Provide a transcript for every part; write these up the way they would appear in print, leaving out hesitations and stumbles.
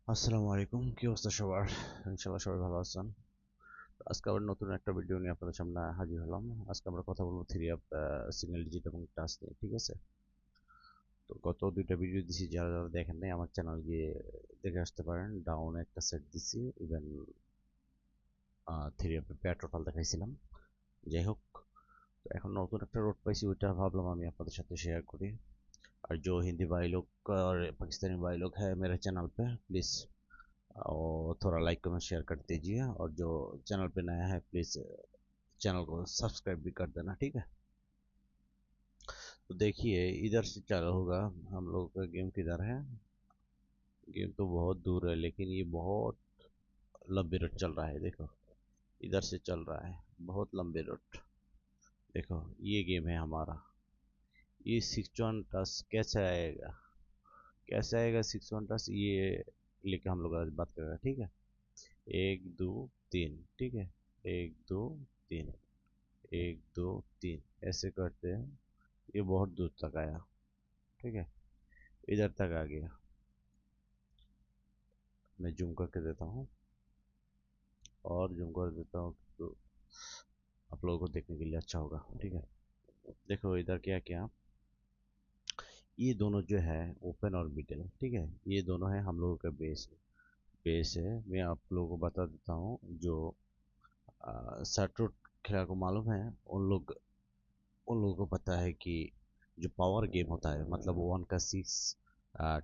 আসসালামু আলাইকুম, কি অবস্থা সবার? ইনশাল্লাহ সবাই ভালো আছেন। আজকে আবার নতুন একটা ভিডিও নিয়ে আপনাদের সামনে হাজির হলাম। আজকে আমরা কথা বলবো থ্রি অফ সিঙ্গেল ডিজিট এবং টাচ নিয়ে, ঠিক আছে? তো গত দুইটা ভিডিও দিছি, যারা যারা দেখেন নাই আমার চ্যানেল গিয়ে দেখে আসতে পারেন। ডাউনে একটা সেট দিছি, even three of pair total দেখাইছিলাম। যাই হোক, তো এখন নতুন একটা রোড পাইছি, ওইটা ভাবলাম আমি আপনাদের সাথে শেয়ার করি। और जो हिंदी भाई लोग और पाकिस्तानी भाई लोग हैं मेरे चैनल पे, प्लीज़ और थोड़ा लाइक कमेंट शेयर कर दीजिए। और जो चैनल पे नया है प्लीज़ चैनल को सब्सक्राइब भी कर देना, ठीक है? तो देखिए, इधर से चालू होगा। हम लोग का गेम किधर है? गेम तो बहुत दूर है, लेकिन ये बहुत लंबी रूट चल रहा है। देखो, इधर से चल रहा है बहुत लंबी रूट। देखो, ये गेम है हमारा। ये 6-1 टस कैसे आएगा? कैसे आएगा 6-1 टस, ये लेके हम लोग आज बात करेंगे, ठीक है? 1 2 3, ठीक है? 1 2 3, 1 2 3 ऐसे करते हैं। ये बहुत दूर तक आया, ठीक है? इधर तक आ गया। मैं जूम करके देता हूँ और जूम कर देता हूँ तो आप लोगों को देखने के लिए अच्छा होगा, ठीक है? देखो इधर क्या क्या, ये दोनों जो है ओपन और मिडिल, ठीक है? ये दोनों है हम लोगों का बेस। बेस है, मैं आप लोगों को बता देता हूँ। जो सैटरूट खेला को मालूम है, उन लोगों को पता है कि जो पावर गेम होता है, मतलब 1 का 6,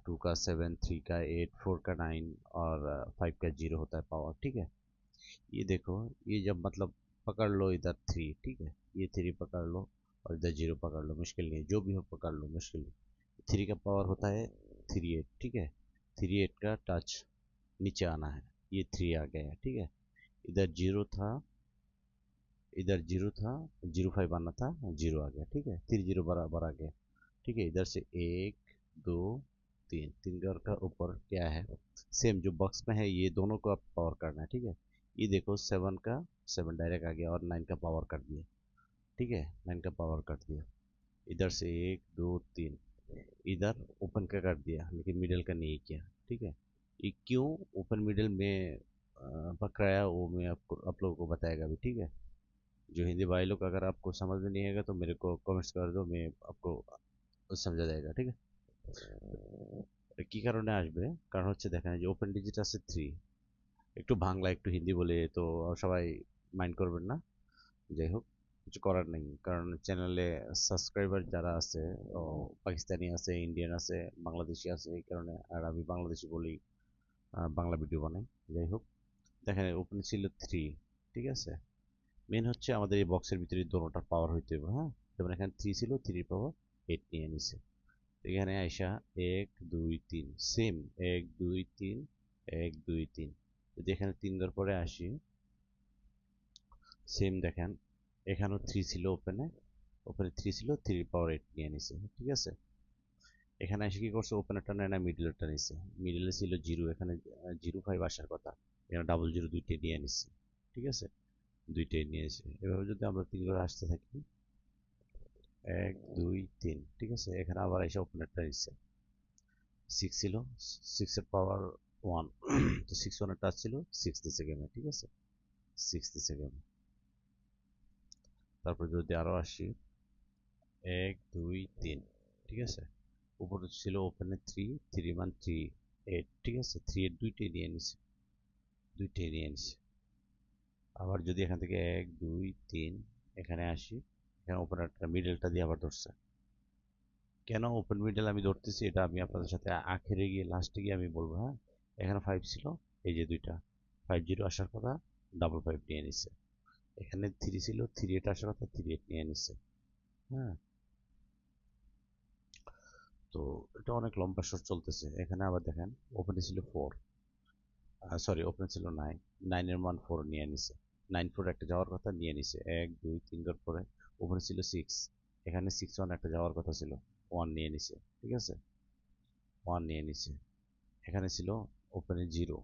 2 का 7, 3 का 8, 4 का 9 और 5 का 0 होता है पावर, ठीक है? ये देखो, ये जब मतलब पकड़ लो इधर थ्री, ठीक है? ये थ्री पकड़ लो और इधर जीरो पकड़ लो, मुश्किल नहीं, जो भी हो पकड़ लो, मुश्किल नहीं। थ्री का पावर होता है 3 8, ठीक है? 3 8 का टच नीचे आना है, ये थ्री आ गया, ठीक है? इधर जीरो था, इधर जीरो था, 0 5 आना था, जीरो आ गया, ठीक है? 3 0 बराबर आ गया, ठीक है? इधर से 1 2 3, तीन घर का ऊपर क्या है? सेम जो बॉक्स में है, ये दोनों को आप पावर करना है, ठीक है? ये देखो, 7 का 7 डायरेक्ट आ गया और 9 का पावर कर दिया, ठीक है? 9 का पावर कर दिया। इधर से 1 2 3, इधर ओपन का कर दिया, लेकिन मिडिल का नहीं किया, ठीक है? ये क्यों ओपन मिडिल में पकड़ाया, वो मैं आपको आप लोगों को बताएगा भी, ठीक है? जो हिंदी भाई लोग, अगर आपको समझ में नहीं आएगा तो मेरे को कमेंट्स कर दो, मैं आपको समझा जाएगा, ठीक है? কি কারণে আসবে? কারণ হচ্ছে দেখেন, যে ওপেন ডিজিট আছে 3। একটু বাংলা একটু হিন্দি বলে তো সবাই মাইন্ড করবেন না। যাই হোক, কিছু করার নেই, কারণ চ্যানেলে সাবস্ক্রাইবার যারা আছে, ও পাকিস্তানি আছে, ইন্ডিয়ান আছে, বাংলাদেশি আছে, এই কারণে। আর আমি বাংলাদেশি বলি, বাংলা ভিডিও বানাই। যাই হোক, দেখেন ওপেন ছিল 3, ঠিক আছে? মেন হচ্ছে আমাদের এই বক্সের ভিতরে দোনোটার পাওয়ার হইতে হবে, হ্যাঁ? যেমন এখানে 3 ছিল, 3 পাওয়ার 8 নিয়ে নিছে। এখানে আইসা 1 2 3, সেম 1 2 3, 1 2 3। যদি এখানে 3 দেওয়ার পরে আসি, সেম দেখেন, এখানেও 3 ছিল ওপেনে, ওপেনে 3 ছিল, 3 পাওয়ার 8 নিয়ে নিছে, ঠিক আছে? এখানে এসে কি করছে, ওপেনারটা নেয় না, মিডলেরটা নিছে। মিডলে ছিল জিরো, এখানে 0 5 আসার কথা, এখানে ডাবল জিরো দুইটাই নিয়ে নিচ্ছে, ঠিক আছে? দুইটাই নিয়ে নিছে। এভাবে যদি আমরা 3 করে আসতে থাকি, 1 2 3, ঠিক আছে? এখানে আবার এসে ওপেনারটা নিচ্ছে। 6 ছিল, 6 এর পাওয়ার 1, তো 6 1 এর টাচ ছিল, 6 দিছে গেমে, ঠিক আছে? 6 দিছে গেমে। তারপর যদি আরো আসি, 1 2 3, ঠিক আছে? উপরে ছিল ওপেনে 3, 3 1 3 8, ঠিক আছে? 3 8 দুইটাই নিয়ে নিছে, দুইটাই নিয়ে নিছে। আবার যদি এখান থেকে 1 2 3 এখানে আসি, এখানে ওপেনারটা মিডলটা দিয়ে আবার ধরছে। কেন ওপেন মিডল আমি ধরতেছি, এটা আমি আপনাদের সাথে আখেরে গিয়ে, লাস্টে গিয়ে আমি বলবো, হ্যাঁ? এখানে 5 ছিল, এই যে দুইটা 5 0 আসার কথা, ডাবল 5 নিয়ে নিচ্ছে। এখানে 3 ছিল, 3 8 আসার কথা, 3 8 নিয়ে নিচ্ছে, হ্যাঁ? তো এটা অনেক লম্বা শট চলতেছে। এখানে আবার দেখেন, ওপেনে ছিল 4, সরি, ওপেনে ছিল 9, 9 এর মান 4 নিয়ে নিছে। 9 4 একটা যাওয়ার কথা, নিয়ে নিছে। 1 2 3 এর পরে ওপেনে ছিল 6, এখানে 6 1 একটা যাওয়ার কথা ছিল, 1 নিয়ে নিছে, ঠিক আছে? 1 নিয়ে নিছে। এখানে ছিল ওপেনে 0,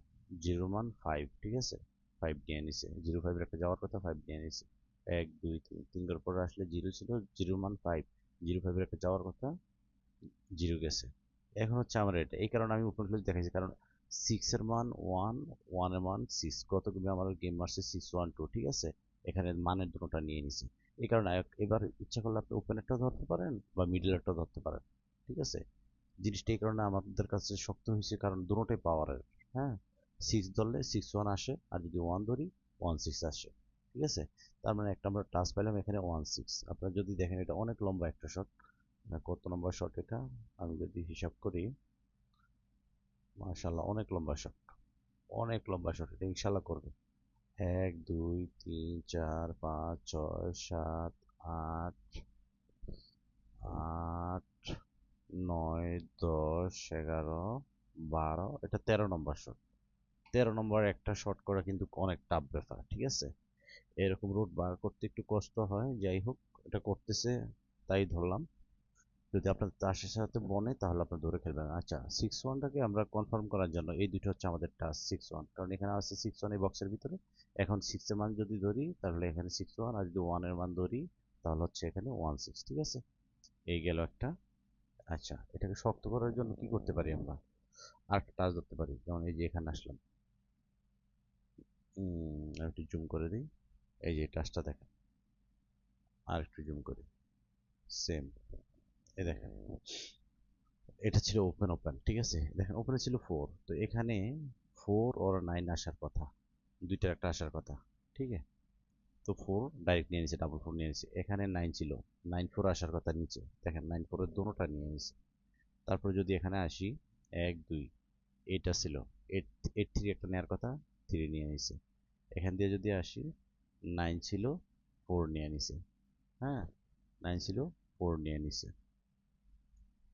0 মান 5, ঠিক আছে? 5 নিয়ে নিছে। 0 5 এর একটা যাওয়ার কথা, 5 নিয়ে নিছে। 1 2 3, 3 এর পরে আসলে 0 ছিল, 0 মান 5, 0 5 এর একটা যাওয়ার কথা, 0 গেছে। এখন হচ্ছে আমার এটা, এই কারণে আমি ওপেন ক্লোজ দেখাইছি, কারণ সিক্সের মান ওয়ান, ওয়ানের মান সিক্স, কতগুলো আমার গেম মারছে সিক্স ওয়ান টু, ঠিক আছে। এখানে মানের দুটোটা নিয়ে নিছে। এই কারণে এবার ইচ্ছা করলে আপনি ওপেনেরটা ধরতে পারেন বা মিডলেরটা ধরতে পারেন, ঠিক আছে। জিনিসটা এই কারণে আমাদের কাছে শক্ত হয়েছে, কারণ দুটোটাই পাওয়ারের। হ্যাঁ, সিক্স ধরলে সিক্স ওয়ান আসে, আর যদি ওয়ান ধরি ওয়ান সিক্স আসে, ঠিক আছে। তার মানে একটা আমরা টাচ পাইলাম এখানে ওয়ান সিক্স। আপনারা যদি দেখেন এটা অনেক লম্বা একটা শট। কত নম্বর শট এটা আমি যদি হিসাব করি, মাশাল্লাহ অনেক লম্বা শট, অনেক লম্বা শট, এটা ইনশাল্লাহ করবে। এক দুই তিন চার পাঁচ ছয় সাত আট, আট নয় দশ এগারো বারো, এটা 13 নম্বর শট। 13 নম্বর একটা শট করা কিন্তু অনেক টাফ ব্যাপার, ঠিক আছে। এরকম রুট বার করতে একটু কষ্ট হয়, যাই হোক এটা করতেছে তাই ধরলাম। যদি আপনার তাসের সাথে বনে তাহলে আপনি ধরে খেলবেন। আচ্ছা, সিক্স ওয়ানটাকে আমরা কনফার্ম করার জন্য এই দুটো হচ্ছে আমাদের টাস সিক্স ওয়ান, কারণ এখানে আছে সিক্স ওয়ান এই বক্সের ভিতরে। এখন সিক্সের মান যদি ধরি তাহলে এখানে সিক্স ওয়ান, আর যদি ওয়ানের মান ধরি তাহলে হচ্ছে এখানে ওয়ান সিক্স, ঠিক আছে। এই গেল একটা। আচ্ছা, এটাকে শক্ত করার জন্য কি করতে পারি আমরা, আর একটা টাচ ধরতে পারি, যেমন এই যে এখানে আসলাম, আমি একটু জুম করে দিই, এই যে টাচটা দেখেন, আর একটু জুম করি, সেম, এই দেখেন, এটা ছিল ওপেন ওপেন, ঠিক আছে। দেখেন ওপেনে ছিল ফোর, তো এখানে ফোর ওর নাইন আসার কথা, দুইটার একটা আসার কথা, ঠিক আছে। তো ফোর ডাইরেক্ট নিয়ে নিছে, ডাবল ফোর নিয়ে নিছে। এখানে নাইন ছিল, নাইন ফোর আসার কথা নিচে, দেখেন নাইন ফোরের দোনোটা নিয়ে নিছে। তারপরে যদি এখানে আসি, এক দুই, এইটা ছিল, এইট, এইট থ্রি একটা নেওয়ার কথা, থ্রি নিয়ে নিছে। এখান দিয়ে যদি আসি, নাইন ছিল, ফোর নিয়ে নিছে। হ্যাঁ, নাইন ছিল, ফোর নিয়ে নিছে।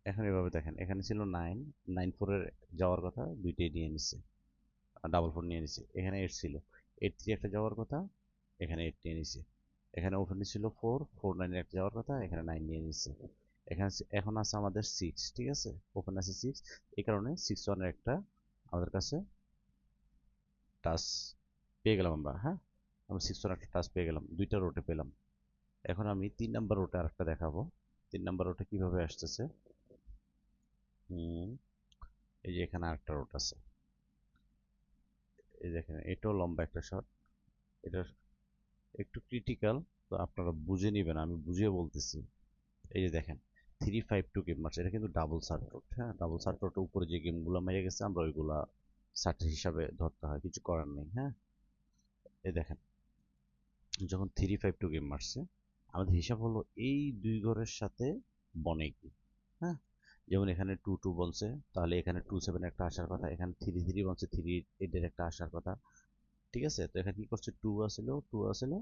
এখন এভাবে দেখেন, এখানে ছিল নাইন, নাইন ফোরের যাওয়ার কথা, দুইটাই নিয়ে নিছে, ডাবল ফোর নিয়ে নিছে। এখানে এইট ছিল, এইট থ্রি একটা যাওয়ার কথা, এখানে এইট নিয়ে নিছে। এখানে ওপেনে ছিল ফোর, ফোর নাইনের একটা যাওয়ার কথা, এখানে নাইন নিয়ে নিচ্ছে। এখানে এখন আছে আমাদের সিক্স, ঠিক আছে, ওপেন আছে সিক্স। এই কারণে সিক্স ওয়ানের একটা আমাদের কাছে টাচ পেয়ে গেলাম আমরা। হ্যাঁ, আমরা সিক্স ওয়ান একটা টাচ পেয়ে গেলাম, দুইটা রোটে পেলাম। এখন আমি 3 নাম্বার রোটে আরেকটা দেখাবো। 3 নাম্বার রোটে কিভাবে আসতেছে। হুম, এই যে এখানে আরেকটা রোট আছে, এই দেখেন এটাও লম্বা একটা শট। এটা একটু ক্রিটিক্যাল, তো আপনারা বুঝে নিবেন, আমি বুঝিয়ে বলতেছি। এই যে দেখেন, 352 গেম মারছে, এটা কিন্তু ডাবল সার্ট রোড। হ্যাঁ, ডাবল সার্ট রোডের উপরে যে গেমগুলো মেরে গেছে আমরা ওইগুলা সার্ট হিসাবে ধরতে হয়, কিছু করার নেই। হ্যাঁ, এই দেখেন, যখন 352 গেম মারছে আমাদের হিসাব হলো এই দুই ঘরের সাথে বনে কি। হ্যাঁ, যেমন এখানে টু টু বলছে, তাহলে এখানে টু সেভেন একটা আসার কথা, এখানে থ্রি থ্রি বলছে, থ্রি এইটের একটা আসার কথা, ঠিক আছে। তো এখানে কি করছে, টু আসলো, টু আসলো,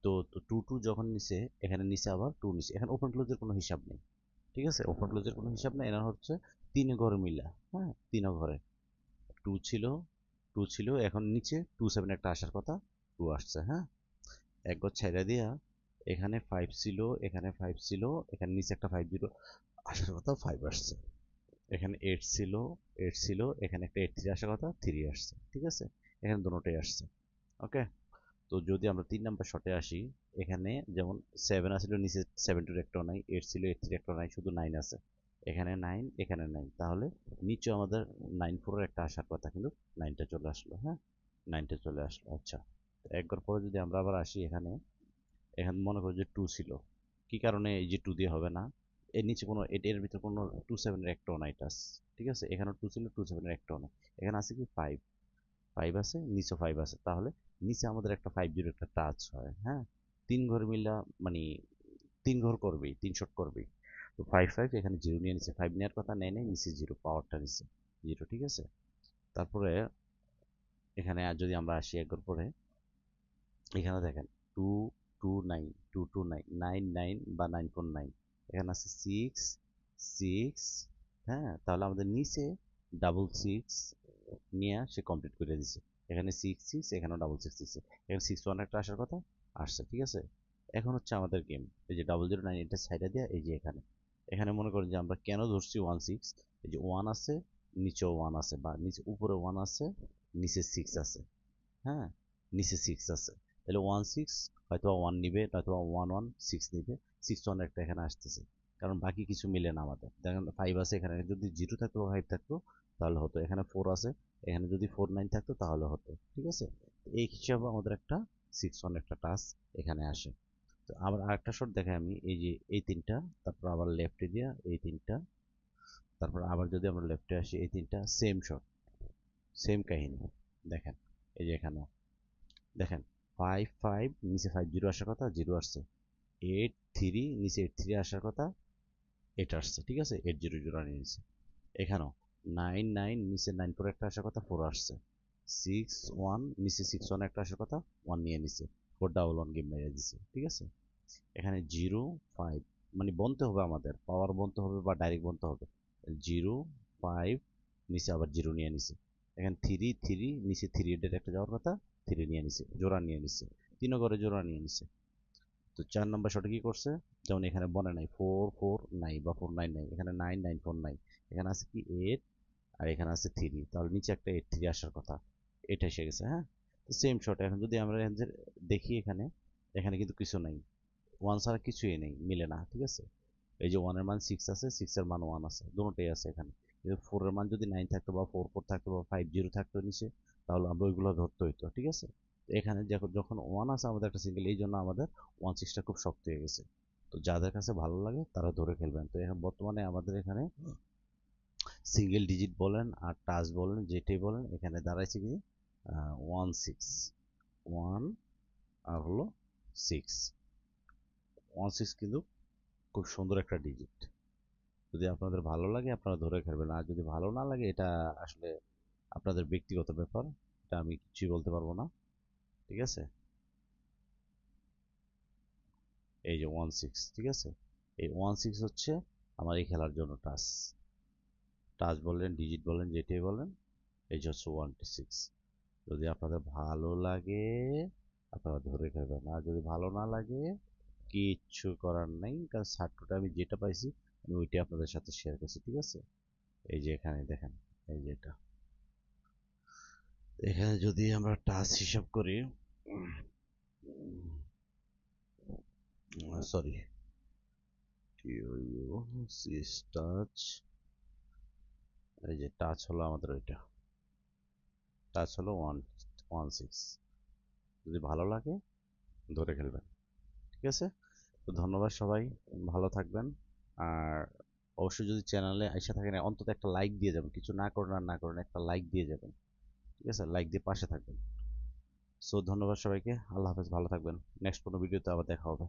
তো তো টু টু যখন নিছে, এখানে নিচে আবার টু নিছে। এখানে ওপেন ক্লোজের কোনো হিসাব নেই, ঠিক আছে, ওপেন ক্লোজের কোনো হিসাব নেই। এনার হচ্ছে তিন ঘর মিলা। হ্যাঁ, তিন ঘরে টু ছিল, টু ছিল, এখন নিচে টু সেভেন একটা আসার কথা, টু আসছে। হ্যাঁ, এক ঘর ছাইড়া দিয়া এখানে ফাইভ ছিল, এখানে ফাইভ ছিল, এখানে নিচে একটা ফাইভ জিরো আসার কথা, ফাইভ আসছে। এখানে এইট ছিল, এইট ছিল, এখানে একটা এইট থ্রি আসার কথা, থ্রি আসছে, ঠিক আছে। এখানে দুটোটাই আসছে। ওকে, তো যদি আমরা 3 নাম্বার শটে আসি, এখানে যেমন সেভেন আসলে নিচে সেভেন টুর একটাও নাই, এইট ছিল এইট থ্রি একটাও নাই, শুধু নাইন আছে। এখানে নাইন, এখানে নাইন, তাহলে নিচেও আমাদের নাইন ফোরের একটা আসার কথা, কিন্তু নাইনটা চলে আসলো। হ্যাঁ, নাইনটা চলে আসলো। আচ্ছা, একবার পরে যদি আমরা আবার আসি, এখানে এখানে মনে করি যে টু ছিল, কি কারণে এই যে টু দিয়ে হবে না, এর নিচে কোনো এর ভিতরে কোনো টু সেভেনের একটাও নাই টাচ, ঠিক আছে। এখানে টু ছিল, টু সেভেনের একটাও নাই। এখানে আছে কি ফাইভ, ফাইভ আছে, নিচে ফাইভ আছে, তাহলে নিচে আমাদের একটা ফাইভ জিরো একটা টাচ হয়। হ্যাঁ, তিন ঘর মিলা, মানে তিন ঘর করবেই, তিন শট করবেই। তো ফাইভ ফাইভ, এখানে জিরো নিয়ে নিচ্ছে, ফাইভ নেওয়ার কথা নেয় নেই, নিচে জিরো, পাওয়ারটা নিচে জিরো, ঠিক আছে। তারপরে এখানে আর যদি আমরা আসি এক ঘর পরে, এখানে দেখেন two two nine, two two nine, nine nine বা নাইন ফোর নাইন, এখানে আছে সিক্স সিক্স। হ্যাঁ, তাহলে আমাদের নিচে ডাবল সিক্স নিয়ে সে কমপ্লিট করে দিছে। এখানে সিক্স সিক্স, এখানেও ডাবল সিক্স দিচ্ছে, এখানে সিক্স ওয়ান একটা আসার কথা, আসছে, ঠিক আছে। এখন হচ্ছে আমাদের গেম, এই যে ডাবল জিরো নাইন এটা সাইডে দেওয়া, এই যে এখানে, এখানে মনে করেন যে আমরা কেন ধরছি ওয়ান সিক্স, এই যে ওয়ান আছে, নিচেও ওয়ান আছে, বা নিচে উপরে ওয়ান আছে, নিচে সিক্স আছে। হ্যাঁ, নিচে সিক্স আছে, তাহলে ওয়ান সিক্স হয়তো ওয়ান নিবে, নয়তো ওয়ান ওয়ান সিক্স নিবে। সিক্স ওয়ান একটা এখানে আসতেছে, কারণ বাকি কিছু মিলে না আমাদের। দেখেন ফাইভ আছে, এখানে যদি জিরো থাকতো ফাইভ থাকতো, তাহলে হতো, এখানে 4 আছে, এখানে যদি 4 9 থাকতো তাহলে হতো, ঠিক আছে। এই হিসাবে আমাদের একটা 6 1 একটা টাচ এখানে আসে। তো আবার আরেকটা শট দেখাই আমি, এই যে এই তিনটা, তারপর আবার লেফটে দিয়া এই তিনটা, তারপর আবার যদি আমরা লেফটে আসি এই তিনটা, সেম শট, সেম কাহিনী। দেখেন এই যে এখানেও দেখেন 5 5 নিচে 5 0 আসার কথা, 0 আসছে। 8 3 নিচে 8 3 আসার কথা, 8 আসছে, ঠিক আছে, 8 0 জোড়া নিয়ে নিচ্ছে। এখানেও 9 9 নিচে 9 4 একটা আসার কথা, 4 আসছে। 6 1 নিচে 6 1 একটা আসার কথা, 1 নিয়ে নিছে। 4 1 1 গেম মেরে দিছে, ঠিক আছে। এখানে 0 5, মানে বলতে হবে আমাদের, পাওয়ার বলতে হবে বা ডাইরেক্ট বলতে হবে। 0 5 নিচে আবার 0 নিয়ে নিছে। এখানে 3 3 নিচে 3 এর একটা যাওয়ার কথা, 3 নিয়ে নিছে, জোড়া নিয়ে নিছে। 3 ঘরে জোড়া নিয়ে নিছে। তো 4 নম্বর শটে কি করছে, যেমন এখানে বনে নাই 4 4 নাই বা 4 9 নাই, এখানে 9 9 4 নাই। এখানে আছে কি 8, আর এখানে আছে 3, তাহলে নিচে একটা 8 3 আসার কথা, এটা এসে গেছে। হ্যাঁ, তো সেম শট। এখন যদি আমরা দেখি এখানে, এখানে কিন্তু কিছু নাই, 1 ছাড়া কিছুই নেই, মিলে না, ঠিক আছে। এই যে 1 এর মান 6 আছে, 6 এর মান 1 আছে, দুটোটাই আছে এখানে। কিন্তু 4 এর মান যদি 9 থাকতো বা 4 4 থাকতো বা 5 0 থাকতো নিচে, তাহলে আমরা ওইগুলো ধরতে হইতো, ঠিক আছে। তো এখানে যখন 1 আছে আমাদের একটা সিঙ্গেল, এই জন্য আমাদের 1 6টা খুব শক্ত হয়ে গেছে। তো যাদের কাছে ভালো লাগে তারা ধরে খেলবেন। তো এখন বর্তমানে আমাদের এখানে সিঙ্গেল ডিজিট বলেন আর টাচ বলেন, যেটাই বলেন, এখানে দাঁড়াইছে কি 1 6, 1 আর হলো 6। 1 6 কিন্তু খুব সুন্দর একটা ডিজিট। যদি আপনাদের ভালো লাগে আপনারা ধরে খেলবেন, আর যদি ভালো না লাগে এটা আসলে আপনাদের ব্যক্তিগত ব্যাপার, এটা আমি কিছুই বলতে পারবো না, ঠিক আছে। এই যে 1 6, ঠিক আছে, এই 1 6 হচ্ছে আমার এই খেলার জন্য টাচ। টাচ বলেন ডিজিট বলেন যেটাই বলেন, এই যে হচ্ছে 1 6। যদি আপনাদের ভালো লাগে আপনারা ধরে খেলবেন, আর যদি ভালো না লাগে কিচ্ছু করার নাই, কারণ ছাত্রটা আমি যেটা পাইছি আমি ওইটাই আপনাদের সাথে শেয়ার করছি, ঠিক আছে। এই যে এখানে দেখেন, এই যে এটা, এখানে যদি আমরা টাচ হিসাব করি, সরি, টাচ, এই যে টাচ হলো আমাদের ওইটা, টাচ হলো 1 1 6। যদি ভালো লাগে ধরে খেলবেন, ঠিক আছে। তো ধন্যবাদ সবাই, ভালো থাকবেন। আর অবশ্যই যদি চ্যানেলে আইসা থাকেন অন্তত একটা লাইক দিয়ে যাবেন, কিছু না করেন আর না করেন একটা লাইক দিয়ে যাবেন, ঠিক আছে, লাইক দিয়ে পাশে থাকবেন। সো ধন্যবাদ সবাইকে, আল্লাহ হাফেজ, ভালো থাকবেন। নেক্সট কোনো ভিডিওতে আবার দেখা হবে।